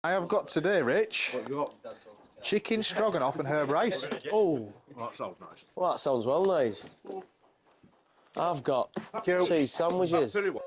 I have got today, Rich, What have you got? chicken stroganoff and herb rice. Oh, Well, that sounds nice. well, that sounds well nice. I've got cheese sandwiches. Very well.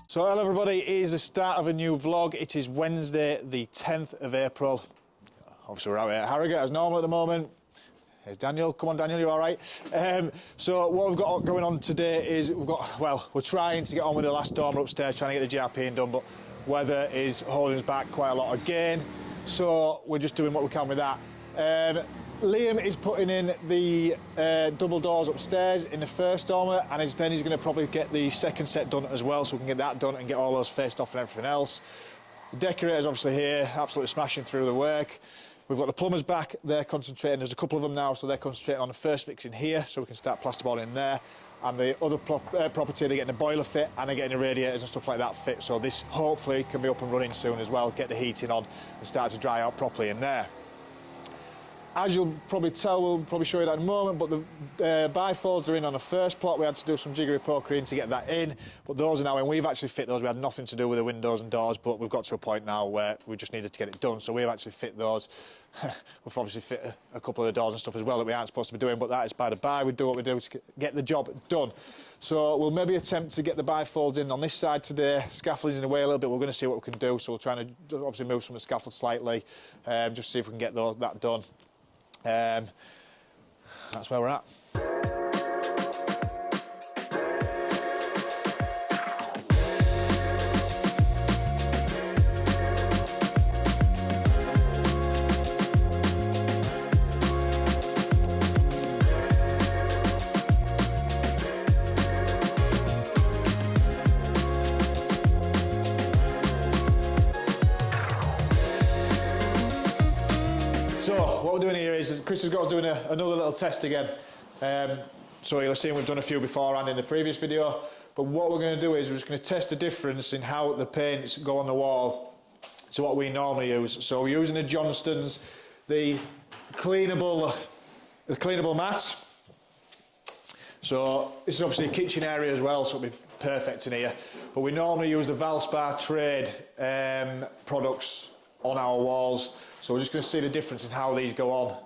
So hello everybody, it is the start of a new vlog. It is Wednesday the 10th of April. Obviously we're out here at Harrogate as normal at the moment. Here's Daniel, come on Daniel, you all right? So what we've got going on today is we're trying to get on with the last dormer upstairs, trying to get the GRP done, but weather is holding us back quite a lot again. So we're just doing what we can with that. Liam is putting in the double doors upstairs in the first dormer, and then he's going to probably get the second set done as well, so we can get that done and get all those faced off and everything else. The decorator's obviously here, absolutely smashing through the work. We've got the plumbers back, they're concentrating, there's a couple of them now, so they're concentrating on the first fix in here, so we can start plasterboarding in there. And the other property, they're getting the boiler fit and they're getting the radiators and stuff like that fit, so this hopefully can be up and running soon as well, get the heating on and start to dry out properly in there. As you'll probably tell, we'll probably show you that in a moment, but the bifolds are in on the first plot. We had to do some jiggery pokery in to get that in, but those are now in. We've actually fit those. We had nothing to do with the windows and doors, but we've got to a point now where we just needed to get it done, so we've actually fit those. We've obviously fit a couple of the doors and stuff as well that we aren't supposed to be doing, but that is by the by. We do what we do to get the job done. So we'll maybe attempt to get the bifolds in on this side today. Scaffolding's in the way a little bit. We're going to see what we can do, so we're trying to obviously move some of the scaffold slightly, just see if we can get that done. That's where we're at. So what we're doing here is Chris has got us doing another little test again. So you'll have seen we've done a few beforehand in the previous video, but what we're going to do is we're just going to test the difference in how the paints go on the wall to what we normally use. So we're using the Johnston's, the cleanable mat. So this is obviously a kitchen area as well, so it'll be perfect in here. But we normally use the Valspar Trade products on our walls. So we're just going to see the difference in how these go on.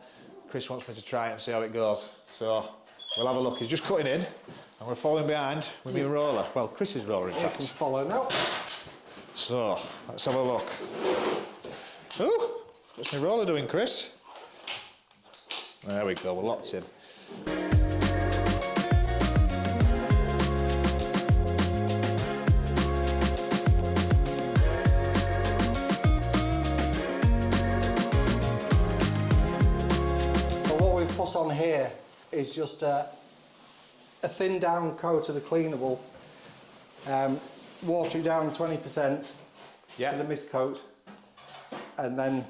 Chris wants me to try it and see how it goes. So we'll have a look. He's just cutting in, and we're following behind with my roller. Well, Chris's roller in fact. You can follow now. So let's have a look. Oh, what's my roller doing, Chris? There we go, we're locked in. Put on here is just a thin down coat of the cleanable, water it down 20% for the mist coat, and then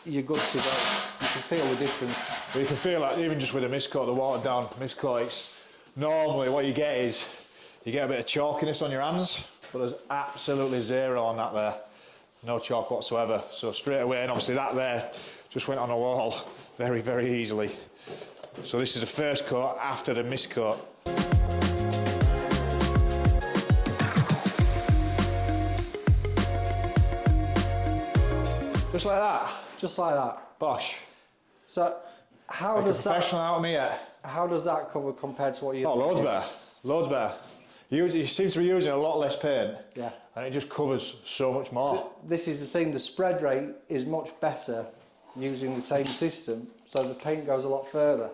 you're good to go. You can feel the difference. Well, you can feel that even just with a mist coat, the watered down mist coat, it's normally what you get is you get a bit of chalkiness on your hands, but there's absolutely zero on that there. No chalk whatsoever. So straight away, and obviously that there just went on a wall very, very easily. So this is the first coat after the mist coat. Just like that? Just like that. Bosh. So how Like does a professional out of me yet? How does that cover compared to what you? Oh, loads better. Loads better. You seem to be using a lot less paint. Yeah. And it just covers so much more. This is the thing. The spread rate is much better using the same system, so the paint goes a lot further.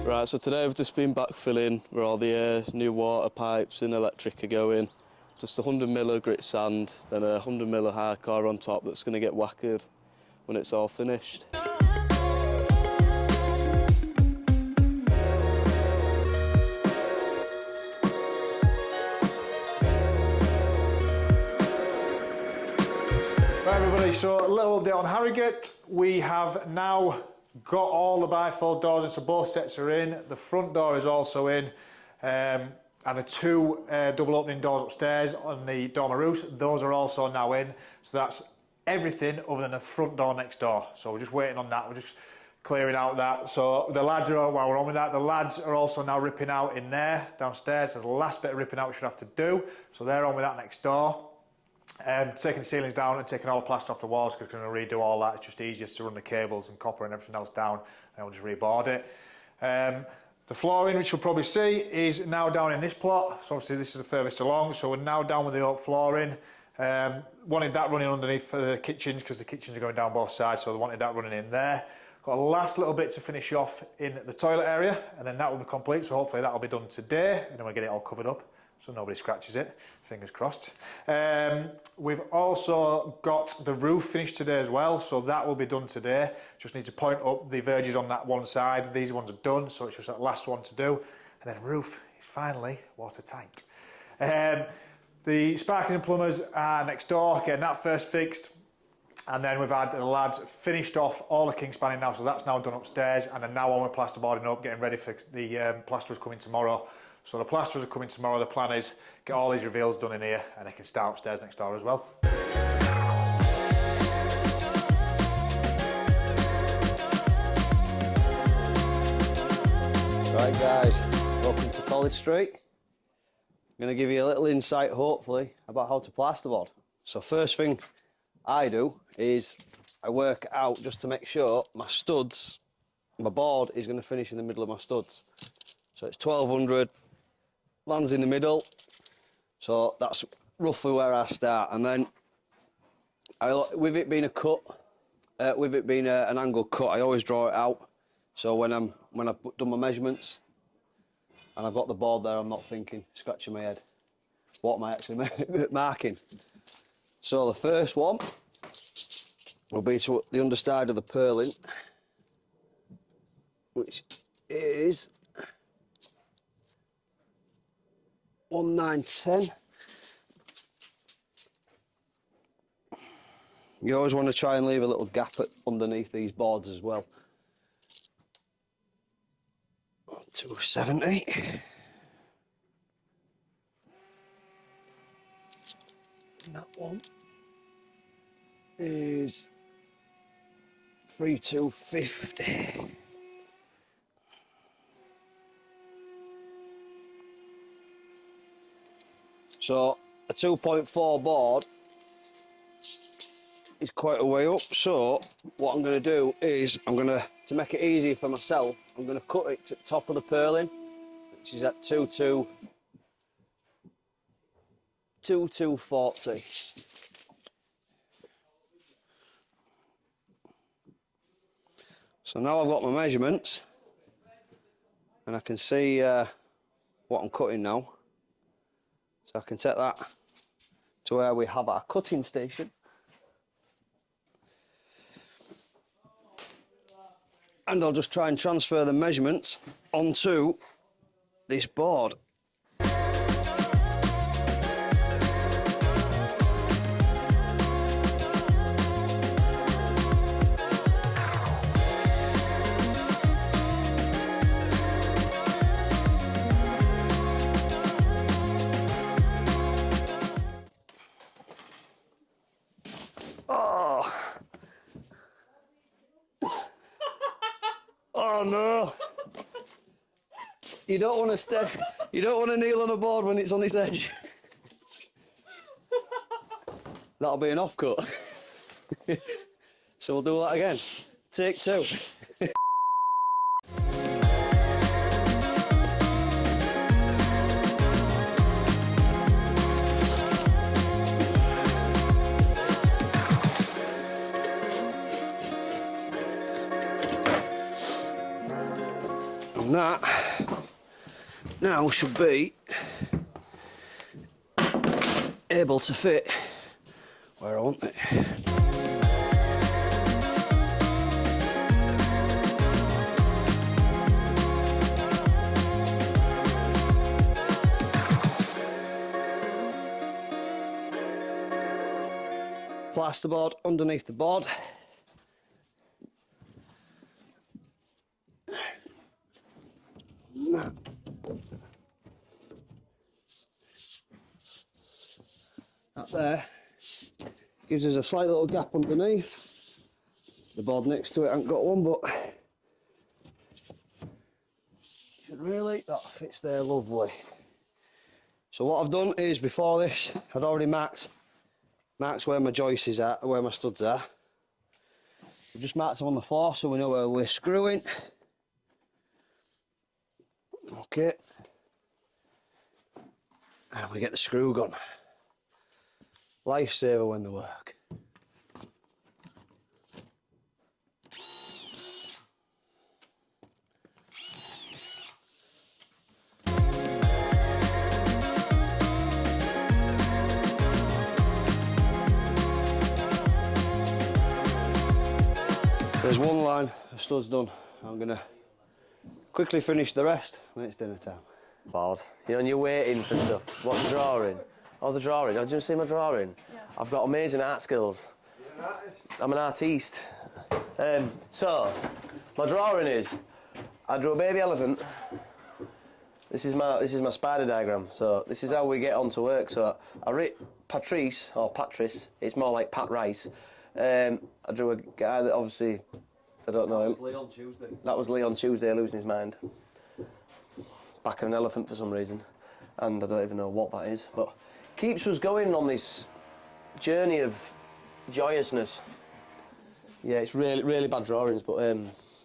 Right, so today I've just been backfilling where all the new water pipes and electric are going. just 100 ml of grit sand, then 100 ml of hardcore on top that's going to get whackered when it's all finished. Right everybody, so a little update on Harrogate. We have now got all the bifold doors in, so both sets are in. The front door is also in, and the two double opening doors upstairs on the dormer roof, those are also now in. So that's everything other than the front door next door. So we're just waiting on that, we're just clearing out that. So the lads are, while we're on with that, the lads are also now ripping out in there, downstairs. There's the last bit of ripping out we should have to do. So they're on with that next door. Taking the ceilings down and taking all the plaster off the walls because we're going to redo all that. It's just easiest to run the cables and copper and everything else down, and we'll just reboard it. The flooring, which you'll probably see, is now down in this plot. So obviously this is the furthest along, so we're now down with the oak flooring. Wanted that running underneath for the kitchens because the kitchens are going down both sides, so they wanted that running in there. Got a last little bit to finish off in the toilet area, and then that will be complete, so hopefully that will be done today, and then we'll get it all covered up so nobody scratches it, fingers crossed. We've also got the roof finished today as well, so that will be done today. Just need to point up the verges on that one side. These ones are done, so it's just that last one to do. And then the roof is finally watertight. The sparkers and plumbers are next door, getting that first fixed. And then we've had the lads finished off all the king spanning now, so that's now done upstairs. And then now on with plasterboarding up, getting ready for the plasterers coming tomorrow. So the plasterers are coming tomorrow. The plan is get all these reveals done in here, and they can start upstairs next door as well. Right guys, welcome to College Street. I'm going to give you a little insight, hopefully, about how to plasterboard. So first thing I do is I work out just to make sure my studs, my board is going to finish in the middle of my studs. So it's 1200, lands in the middle. So that's roughly where I start. And then, with it being a cut, with it being an angle cut, I always draw it out. So when I've done my measurements and I've got the board there, I'm not thinking, scratching my head, what am I actually marking? So the first one will be to the underside of the purlin, which is 1910. You always want to try and leave a little gap underneath these boards as well. 270. And that one is 3250. So a 2.4 board is quite a way up. So what I'm going to do is to make it easier for myself, I'm going to cut it to the top of the purlin, which is at 2240. So now I've got my measurements and I can see what I'm cutting now. So I can take that to where we have our cutting station. And I'll just try and transfer the measurements onto this board. Oh no! You don't want to stay. You don't want to kneel on a board when it's on its edge. That'll be an off cut. So we'll do that again. Take two. And that now should be able to fit where I want it. Plasterboard underneath the board. That there gives us a slight little gap underneath. The board next to it hasn't got one, but really that fits there lovely. So what I've done is, before this, I'd already marked where my joist is at, where my studs are. We've just marked them on the floor so we know where we're screwing. Okay. And we get the screw gun. Lifesaver when they work. There's one line of studs done. I'm gonna quickly finish the rest when it's dinner time. Bored. You know, and you're waiting for stuff. What's the drawing? Oh, the drawing. Oh, did you see my drawing? Yeah. I've got amazing art skills. You're an artist? I'm an artiste. So, my drawing is, I drew a baby elephant. This is my spider diagram. So this is how we get on to work. So I writ Patrice, or Patrice. It's more like Pat Rice. I drew a guy that obviously, I don't know him. That was Lee on Tuesday. That was Lee on Tuesday, losing his mind. Back of an elephant for some reason. And I don't even know what that is. But keeps us going on this journey of joyousness. Yeah, it's really, really bad drawings, but I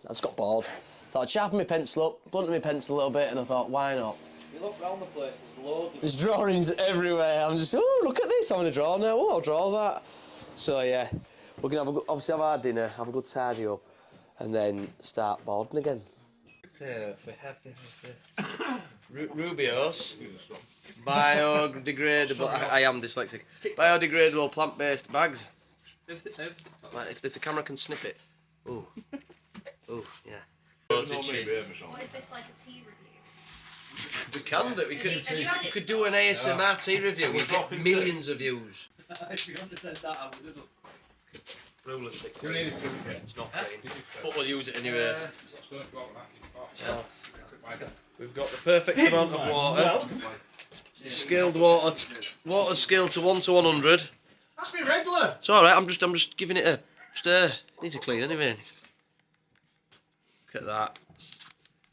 just got bored. Thought I'd sharpen my pencil up, blunted my pencil a little bit, and I thought, why not? You look around the place, there's loads of... There's drawings everywhere. I'm just, oh, look at this, I'm going to draw now. Oh, I'll draw that. So, yeah, we're going to obviously have our dinner, have a good tidy up, and then start boarding again. We have the Rubios, biodegradable, I am dyslexic, biodegradable plant-based bags. Like, if the camera can sniff it. Ooh. Ooh, yeah. What is this, like a tea review? We can do. We could do an ASMR tea review. We've got millions of views. If you understand that, I would have Rule of 6. It's not clean, but we'll use it anyway. Yeah. We've got the perfect amount of water. Scaled water. Water scaled to 1 to 100. That's me regular. It's all right. I'm just giving it a stir. Needs a clean anyway. Look at that.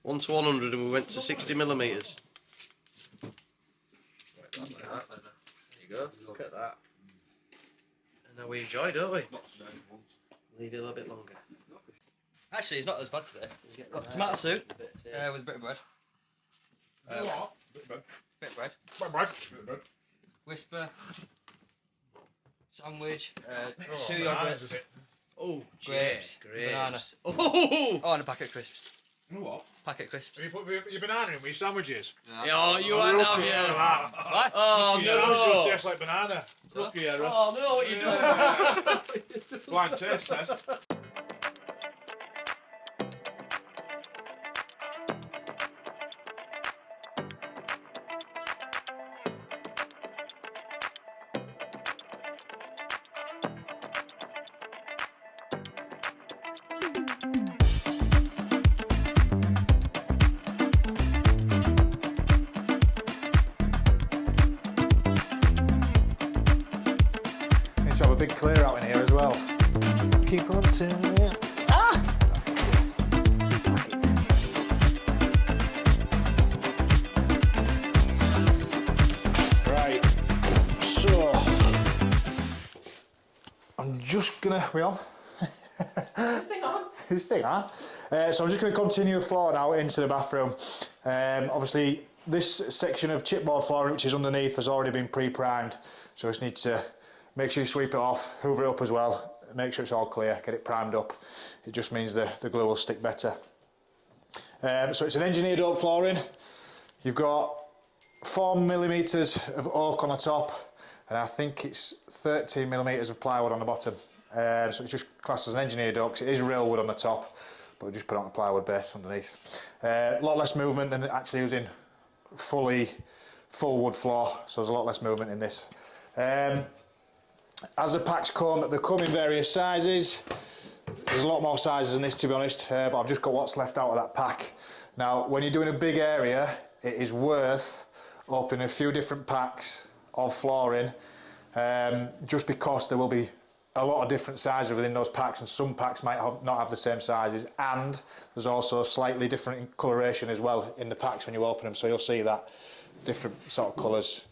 1 to 100, and we went to 60 millimetres. There you go. Look at that. And now we enjoy, don't we? Leave it a little bit longer. Actually, it's not as bad today. Got tomato soup with a bit of bread. What? Bit of bread. Bread. Whisper. Sandwich. 2 yogurts. Oh, grapes. Banana. Oh, Oh, and a packet of crisps. You know what? Packet of crisps. Have you put your banana in with your sandwiches? yeah, you are now, yeah. What? Oh, Your sandwich will no. taste like banana. Rookie error. Oh, no, what are you doing? Blind taste test. Needs to have a big clear out in here as well. Keep on turning it. Right, so I'm just gonna, we on? Is this thing on? This thing on? So I'm just gonna continue the floor now into the bathroom. Obviously this section of chipboard flooring which is underneath has already been pre-primed, so I just need to make sure you sweep it off, hoover it up as well, make sure it's all clear, get it primed up. It just means the glue will stick better. So it's an engineered oak flooring. You've got 4 millimetres of oak on the top and I think it's 13mm of plywood on the bottom. So it's just classed as an engineered door because it is real wood on the top, but we just put it on a plywood base underneath. A lot less movement than actually using full wood floor, so there's a lot less movement in this. As the packs come, they come in various sizes. There's a lot more sizes than this, to be honest, but I've just got what's left out of that pack. Now, when you're doing a big area, it is worth opening a few different packs of flooring, just because there will be a lot of different sizes within those packs, and some packs might not have the same sizes, and there's also slightly different coloration as well in the packs when you open them, so you'll see that different sort of colours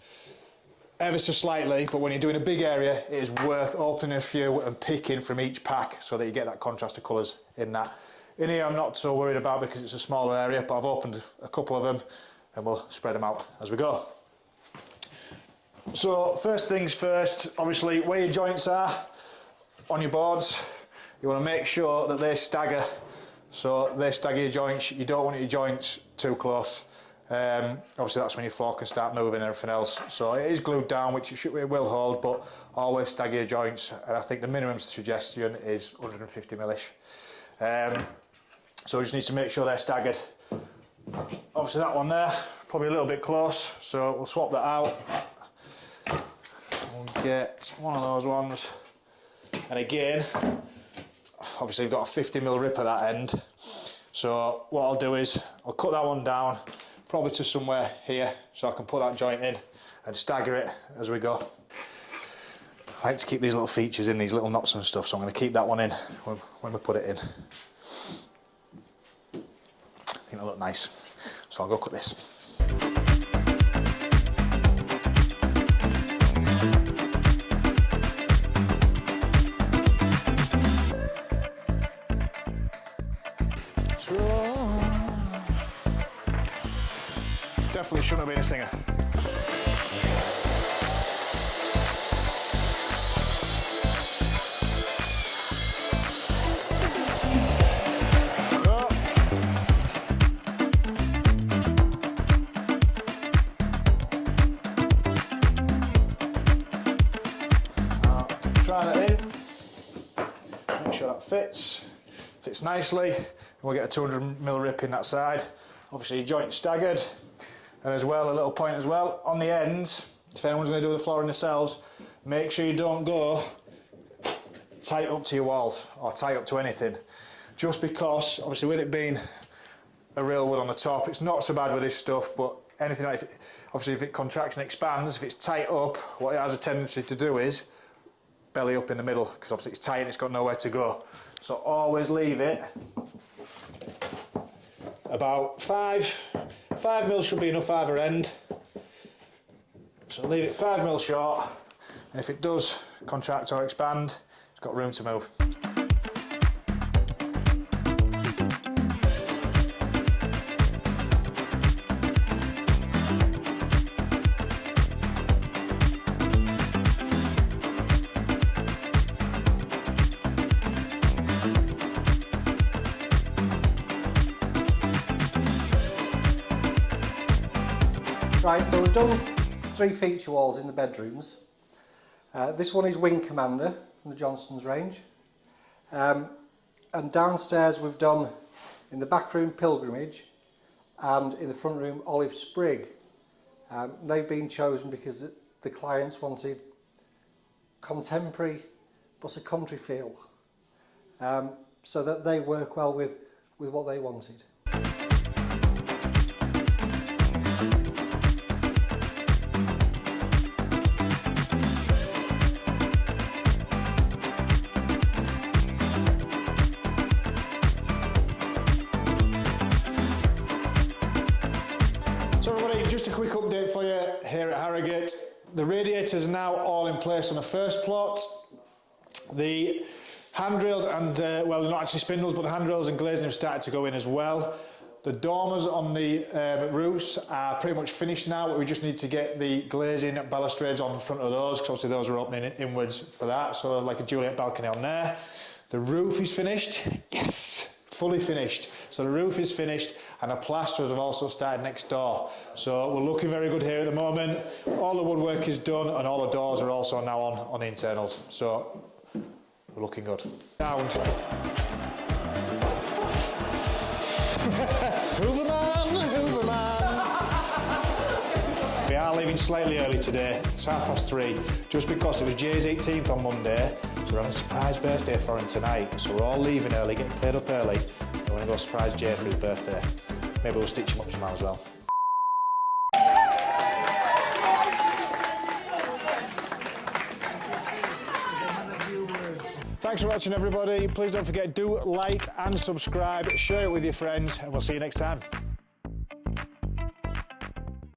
ever so slightly. But when you're doing a big area, it is worth opening a few and picking from each pack so that you get that contrast of colours in that. In here I'm not so worried about because it's a smaller area, but I've opened a couple of them and we'll spread them out as we go. So first things first, obviously where your joints are on your boards, you want to make sure that they stagger. So they stagger your joints. You don't want your joints too close. Obviously that's when your floor can start moving and everything else. So it is glued down, which it will hold, but always stagger your joints. And I think the minimum suggestion is 150mm-ish. So we just need to make sure they're staggered. Obviously that one there, probably a little bit close, so we'll swap that out. We'll get one of those ones. And again, obviously you've got a 50mm rip at that end. So what I'll do is, I'll cut that one down, probably to somewhere here, so I can put that joint in and stagger it as we go. I like to keep these little features in, these little knots and stuff, so I'm going to keep that one in when we put it in. I think it'll look nice. So I'll go cut this. Definitely shouldn't have been a singer. Try that in. Make sure that fits nicely. We'll get a 200mm rip in that side. Obviously your joint's staggered. And as well, a little point as well, on the ends, if anyone's going to do the flooring themselves, make sure you don't go tight up to your walls or tight up to anything. Just because, obviously with it being a real wood on the top, it's not so bad with this stuff, but anything like, obviously if it contracts and expands, if it's tight up, what it has a tendency to do is belly up in the middle, because obviously it's tight and it's got nowhere to go. So always leave it about 5mm should be enough either end. So leave it 5mm short, and if it does contract or expand, it's got room to move. Right, so we've done 3 feature walls in the bedrooms. This one is Wing Commander from the Johnston's range. And downstairs we've done in the back room Pilgrimage and in the front room Olive Sprig. They've been chosen because the clients wanted contemporary but a country feel. So that they work well with what they wanted. So everybody, just a quick update for you here at Harrogate. The radiators are now all in place on the first plot. The handrails and, well, they're not actually spindles, but the handrails and glazing have started to go in as well. The dormers on the roofs are pretty much finished now, but we just need to get the glazing balustrades on the front of those, because obviously those are opening inwards for that, so like a Juliet balcony on there. The roof is finished, yes! fully finished. So the roof is finished and the plasterers have also started next door. So we're looking very good here at the moment. All the woodwork is done and all the doors are also now on the internals. So we're looking good. Sound. Hooverman, Hooverman. We are leaving slightly early today. It's 3:30, just because it was Jay's 18th on Monday. So we're having a surprise birthday for him tonight. So we're all leaving early, getting cleared up early. We're going to go surprise Jay for his birthday. Maybe we'll stitch him up somehow as well. Thanks for watching, everybody. Please don't forget, do like and subscribe, share it with your friends, and we'll see you next time.